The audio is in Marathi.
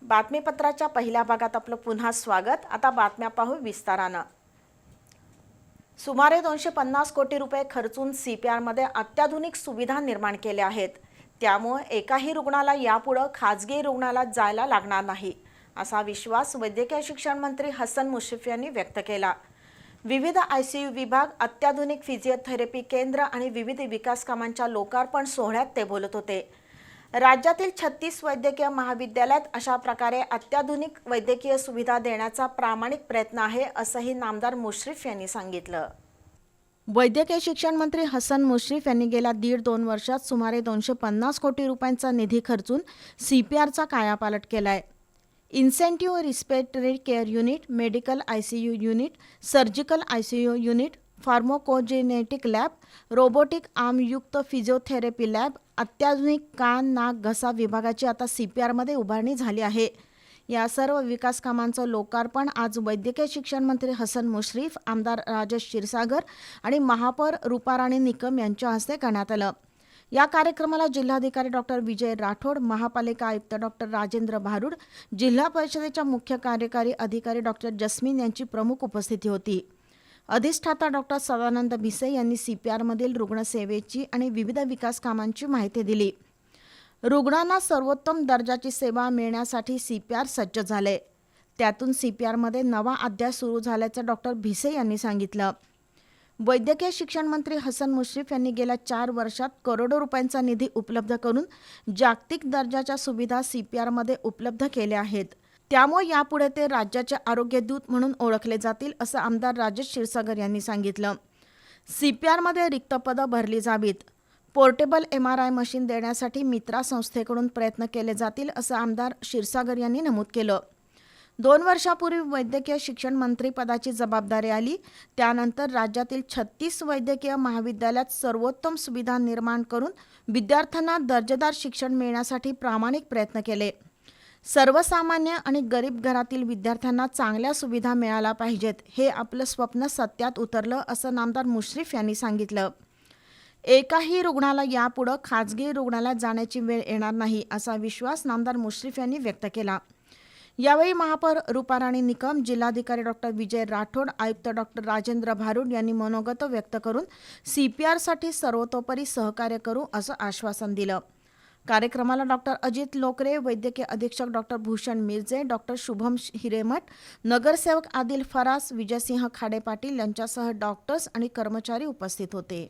बातमीपत्राच्या पहिल्या भागात आपलं पुन्हा स्वागत। आता बातम्या पाहू विस्तारानं। सुमारे 250 कोटी रुपये खर्चून सीपीआर मध्ये अत्याधुनिक सुविधा निर्माण केल्या आहेत। त्यामुळे एकाही रुग्णाला यापुढे खाजगी रुग्णालयात जायला लागणार नाही, असा विश्वास वैद्यकीय शिक्षण मंत्री हसन मुश्रीफ यांनी व्यक्त केला। विविध आयसीयू विभाग, अत्याधुनिक फिजिओथेरपी केंद्र आणि विविध विकास कामांच्या लोकार्पण सोहळ्यात ते बोलत होते। राज्यातील 36 वैद्यकीय महाविद्यालयात अशा प्रकारे अत्याधुनिक वैद्यकीय सुविधा देण्याचा प्रामाणिक प्रयत्न आहे, असंही नामदार मुश्रीफ यांनी सांगितलं। वैद्यकीय शिक्षण मंत्री हसन मुश्रीफ यांनी गेल्या 1.5-2 वर्षात सुमारे 250 कोटी रुपयांचा निधी खर्चून सीपीआरचा कायापालट केलाय। Incentive respiratory care unit, medical ICU unit, surgical ICU unit, pharmacogenetic lab, robotic आर्मयुक्त फिजिओथेरपी लॅब, अत्याधुनिक कान, नाक, घसा विभागाची आता सीपीआरमध्ये उभारणी झाली आहे। या सर्व विकास कामांचं लोकार्पण आज वैद्यकीय शिक्षण मंत्री हसन मुश्रीफ, आमदार राजेश क्षीरसागर आणि महापौर रूपाराणी निकम यांच्या हस्ते करण्यात आलं। या कार्यक्रमाला जिल्हाधिकारी डॉक्टर विजय राठोड, महापालिका आयुक्त डॉक्टर राजेंद्र भारुड, जिल्हा परिषदेच्या मुख्य कार्यकारी अधिकारी डॉक्टर जस्मीन यांची प्रमुख उपस्थिती होती। अधिष्ठाता डॉक्टर सदानंद भिसे यांनी सीपीआरमधील रुग्णसेवेची आणि विविध विकास कामांची माहिती दिली। रुग्णांना सर्वोत्तम दर्जाची सेवा मिळण्यासाठी सीपीआर सज्ज झाले, त्यातून सीपीआरमध्ये नवा अध्याय सुरू झाल्याचं डॉक्टर भिसे यांनी सांगितलं। वैद्यकीय शिक्षण मंत्री हसन मुश्रीफ यांनी गेल्या 4 वर्षात करोडो रुपयांचा निधी उपलब्ध करून जागतिक दर्जाच्या सुविधा सीपीआरमध्ये उपलब्ध केल्या आहेत। त्यामुळे यापुढे ते राज्याचे आरोग्यदूत म्हणून ओळखले जातील, असं आमदार राजेश क्षीरसागर यांनी सांगितलं। सीपीआरमध्ये रिक्त पदं भरली जावीत, पोर्टेबल MRI मशीन देण्यासाठी मित्रा संस्थेकडून प्रयत्न केले जातील, असं आमदार क्षीरसागर यांनी नमूद केलं। 2 वर्षापूर्वी वैद्यकीय शिक्षण मंत्री पदाची जबाबदारी आली, त्यानंतर राज्यातील 36 वैद्यकीय महाविद्यालयात सर्वोत्तम सुविधा निर्माण करून विद्यार्थ्यांना दर्जेदार शिक्षण मिळण्यासाठी प्रामाणिक प्रयत्न केले। सर्वसामान्य आणि गरीब घरातील विद्यार्थ्यांना चांगल्या सुविधा मिळाल्या पाहिजेत, हे आपलं स्वप्न सत्यात उतरलं, असं नामदार मुश्रीफ यांनी सांगितलं। एकाही रुग्णाला यापुढे खाजगी रुग्णालयात जाण्याची वेळ येणार नाही, असा विश्वास नामदार मुश्रीफ यांनी व्यक्त केला। यावेळी महापौर रूपाराणी निकम, जिल्हाधिकारी डॉक्टर विजय राठोड, आयुक्त डॉक्टर राजेंद्र भारुड यांनी मनोगत व्यक्त करून सीपीआरसाठी सर्वतोपरी सहकार्य करू, असं आश्वासन दिलं। कार्यक्रमाला डॉक्टर अजित लोकरे, वैद्यकीय अधीक्षक डॉक्टर भूषण मिर्जे, डॉक्टर शुभम हिरेमठ, नगरसेवक आदिल फरास, विजयसिंह खाडे पाटील यांच्यासह डॉक्टर्स आणि कर्मचारी उपस्थित होते।